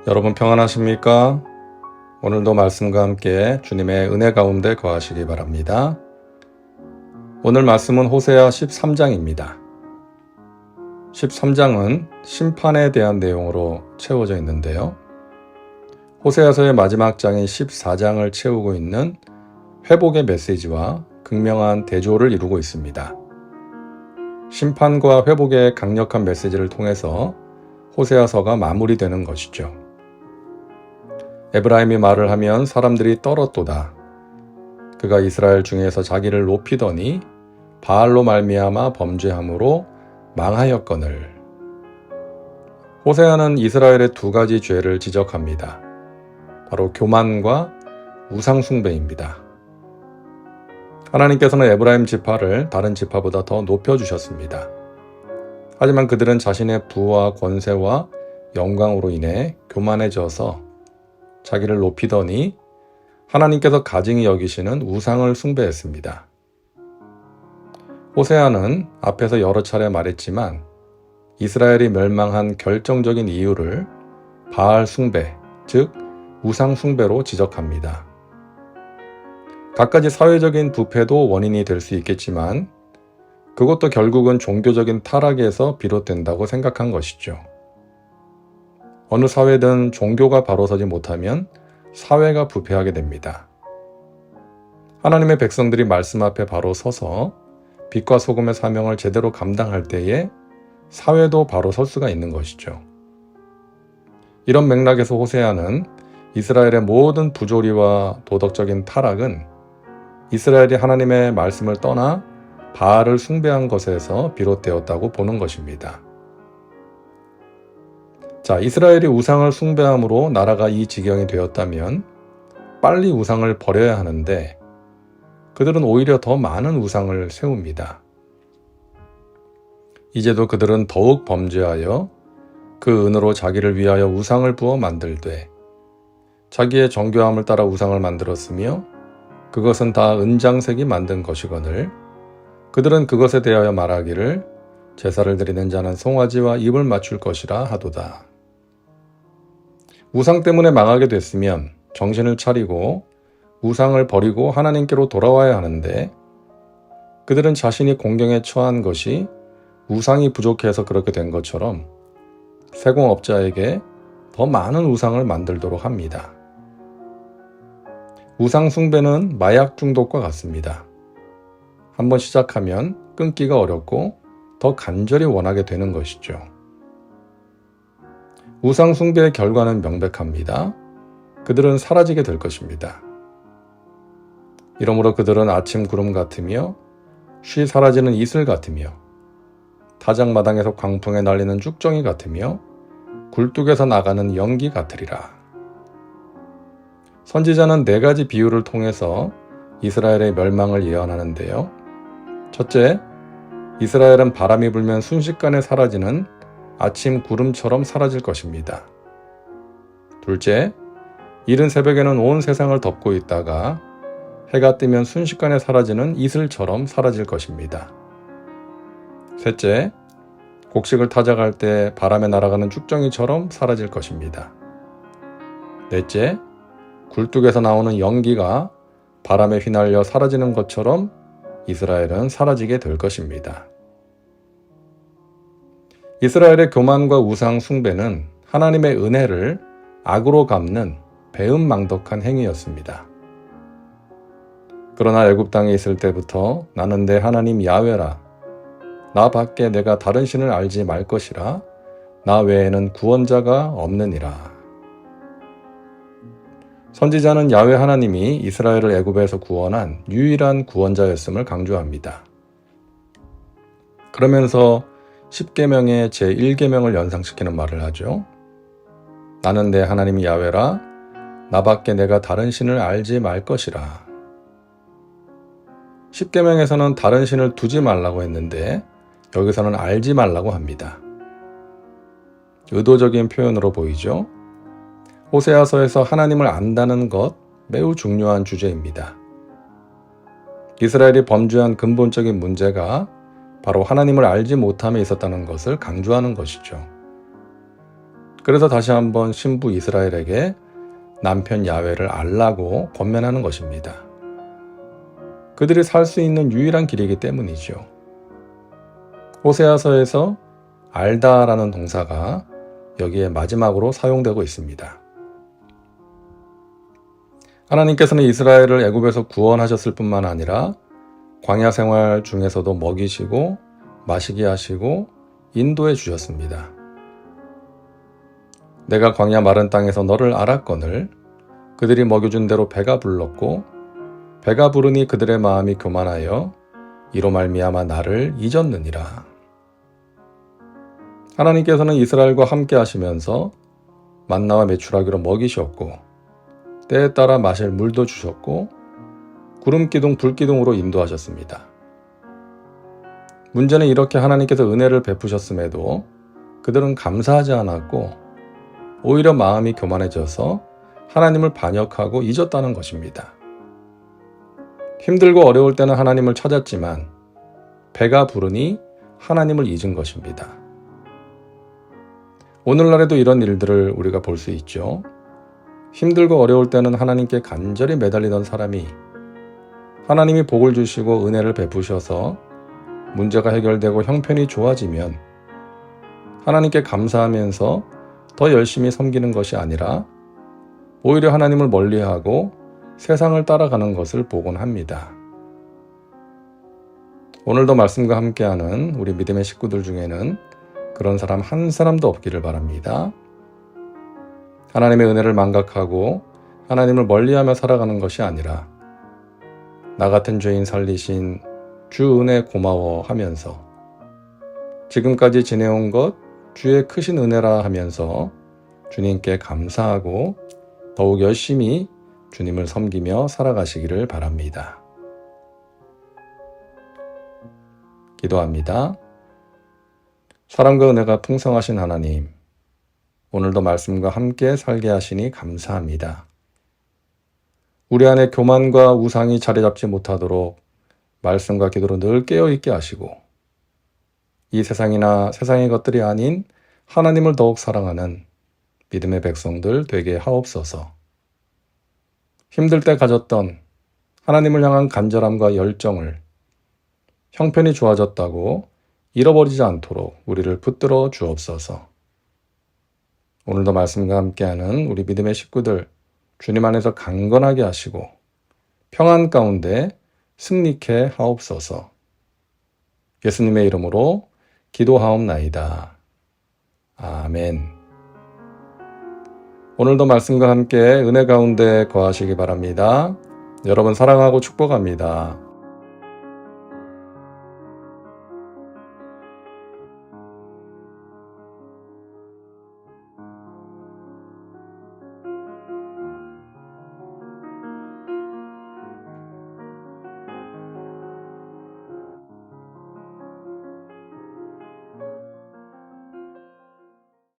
여러분 평안하십니까? 오늘도 말씀과 함께 주님의 은혜 가운데 거하시기 바랍니다. 오늘 말씀은 호세아 13장입니다. 13장은 심판에 대한 내용으로 채워져 있는데요. 호세아서의 마지막 장인 14장을 채우고 있는 회복의 메시지와 극명한 대조를 이루고 있습니다. 심판과 회복의 강력한 메시지를 통해서 호세아서가 마무리되는 것이죠. 에브라임이 말을 하면 사람들이 떨었도다. 그가 이스라엘 중에서 자기를 높이더니 바알로 말미암아 범죄함으로 망하였거늘. 호세아는 이스라엘의 두 가지 죄를 지적합니다. 바로 교만과 우상숭배입니다. 하나님께서는 에브라임 지파를 다른 지파보다 더 높여주셨습니다. 하지만 그들은 자신의 부와 권세와 영광으로 인해 교만해져서 자기를 높이더니 하나님께서 가증히 여기시는 우상을 숭배했습니다. 호세아는 앞에서 여러 차례 말했지만 이스라엘이 멸망한 결정적인 이유를 바알 숭배, 즉 우상 숭배로 지적합니다. 갖가지 사회적인 부패도 원인이 될 수 있겠지만 그것도 결국은 종교적인 타락에서 비롯된다고 생각한 것이죠. 어느 사회든 종교가 바로 서지 못하면 사회가 부패하게 됩니다. 하나님의 백성들이 말씀 앞에 바로 서서 빛과 소금의 사명을 제대로 감당할 때에 사회도 바로 설 수가 있는 것이죠. 이런 맥락에서 호세아는 이스라엘의 모든 부조리와 도덕적인 타락은 이스라엘이 하나님의 말씀을 떠나 바알을 숭배한 것에서 비롯되었다고 보는 것입니다. 자, 이스라엘이 우상을 숭배함으로 나라가 이 지경이 되었다면 빨리 우상을 버려야 하는데 그들은 오히려 더 많은 우상을 세웁니다. 이제도 그들은 더욱 범죄하여 그 은으로 자기를 위하여 우상을 부어 만들되 자기의 정교함을 따라 우상을 만들었으며 그것은 다 은장색이 만든 것이거늘 그들은 그것에 대하여 말하기를 제사를 드리는 자는 송아지와 입을 맞출 것이라 하도다. 우상 때문에 망하게 됐으면 정신을 차리고 우상을 버리고 하나님께로 돌아와야 하는데 그들은 자신이 공경에 처한 것이 우상이 부족해서 그렇게 된 것처럼 세공업자에게 더 많은 우상을 만들도록 합니다. 우상 숭배는 마약 중독과 같습니다. 한번 시작하면 끊기가 어렵고 더 간절히 원하게 되는 것이죠. 우상 숭배의 결과는 명백합니다. 그들은 사라지게 될 것입니다. 이러므로 그들은 아침 구름 같으며 쉬 사라지는 이슬 같으며 타작마당에서 광풍에 날리는 쭉정이 같으며 굴뚝에서 나가는 연기 같으리라. 선지자는 4가지 비유를 통해서 이스라엘의 멸망을 예언하는데요. 첫째, 이스라엘은 바람이 불면 순식간에 사라지는 아침 구름처럼 사라질 것입니다. 둘째, 이른 새벽에는 온 세상을 덮고 있다가 해가 뜨면 순식간에 사라지는 이슬처럼 사라질 것입니다. 셋째, 곡식을 타작할 때 바람에 날아가는 쭉정이처럼 사라질 것입니다. 넷째, 굴뚝에서 나오는 연기가 바람에 휘날려 사라지는 것처럼 이스라엘은 사라지게 될 것입니다. 이스라엘의 교만과 우상 숭배는 하나님의 은혜를 악으로 갚는 배은망덕한 행위였습니다. 그러나 애굽 땅에 있을 때부터 나는 내 하나님 야훼라. 나 밖에 내가 다른 신을 알지 말 것이라. 나 외에는 구원자가 없느니라. 선지자는 야훼 하나님이 이스라엘을 애굽에서 구원한 유일한 구원자였음을 강조합니다. 그러면서 10계명의 제1계명을 연상시키는 말을 하죠. 나는 내 하나님 야훼라. 나 밖에 내가 다른 신을 알지 말 것이라. 10계명에서는 다른 신을 두지 말라고 했는데 여기서는 알지 말라고 합니다. 의도적인 표현으로 보이죠? 호세아서에서 하나님을 안다는 것 매우 중요한 주제입니다. 이스라엘이 범죄한 근본적인 문제가 바로 하나님을 알지 못함에 있었다는 것을 강조하는 것이죠. 그래서 다시 한번 신부 이스라엘에게 남편 야훼를 알라고 권면하는 것입니다. 그들이 살 수 있는 유일한 길이기 때문이죠. 호세아서에서 알다라는 동사가 여기에 마지막으로 사용되고 있습니다. 하나님께서는 이스라엘을 애굽에서 구원하셨을 뿐만 아니라 광야 생활 중에서도 먹이시고 마시게 하시고 인도해 주셨습니다. 내가 광야 마른 땅에서 너를 알았거늘 그들이 먹여준 대로 배가 불렀고 배가 부르니 그들의 마음이 교만하여 이로 말미암아 나를 잊었느니라. 하나님께서는 이스라엘과 함께 하시면서 만나와 메추라기로 먹이셨고 때에 따라 마실 물도 주셨고 구름기둥 불기둥으로 인도하셨습니다. 문제는 이렇게 하나님께서 은혜를 베푸셨음에도 그들은 감사하지 않았고 오히려 마음이 교만해져서 하나님을 반역하고 잊었다는 것입니다. 힘들고 어려울 때는 하나님을 찾았지만 배가 부르니 하나님을 잊은 것입니다. 오늘날에도 이런 일들을 우리가 볼 수 있죠. 힘들고 어려울 때는 하나님께 간절히 매달리던 사람이 하나님이 복을 주시고 은혜를 베푸셔서 문제가 해결되고 형편이 좋아지면 하나님께 감사하면서 더 열심히 섬기는 것이 아니라 오히려 하나님을 멀리하고 세상을 따라가는 것을 보곤 합니다. 오늘도 말씀과 함께하는 우리 믿음의 식구들 중에는 그런 사람 한 사람도 없기를 바랍니다. 하나님의 은혜를 망각하고 하나님을 멀리하며 살아가는 것이 아니라 나 같은 죄인 살리신 주 은혜 고마워 하면서 지금까지 지내온 것 주의 크신 은혜라 하면서 주님께 감사하고 더욱 열심히 주님을 섬기며 살아가시기를 바랍니다. 기도합니다. 사랑과 은혜가 풍성하신 하나님, 오늘도 말씀과 함께 살게 하시니 감사합니다. 우리 안에 교만과 우상이 자리 잡지 못하도록 말씀과 기도로 늘 깨어있게 하시고 이 세상이나 세상의 것들이 아닌 하나님을 더욱 사랑하는 믿음의 백성들 되게 하옵소서. 힘들 때 가졌던 하나님을 향한 간절함과 열정을 형편이 좋아졌다고 잃어버리지 않도록 우리를 붙들어 주옵소서. 오늘도 말씀과 함께하는 우리 믿음의 식구들 주님 안에서 강건하게 하시고 평안 가운데 승리케 하옵소서. 예수님의 이름으로 기도하옵나이다. 아멘. 오늘도 말씀과 함께 은혜 가운데 거하시기 바랍니다. 여러분 사랑하고 축복합니다.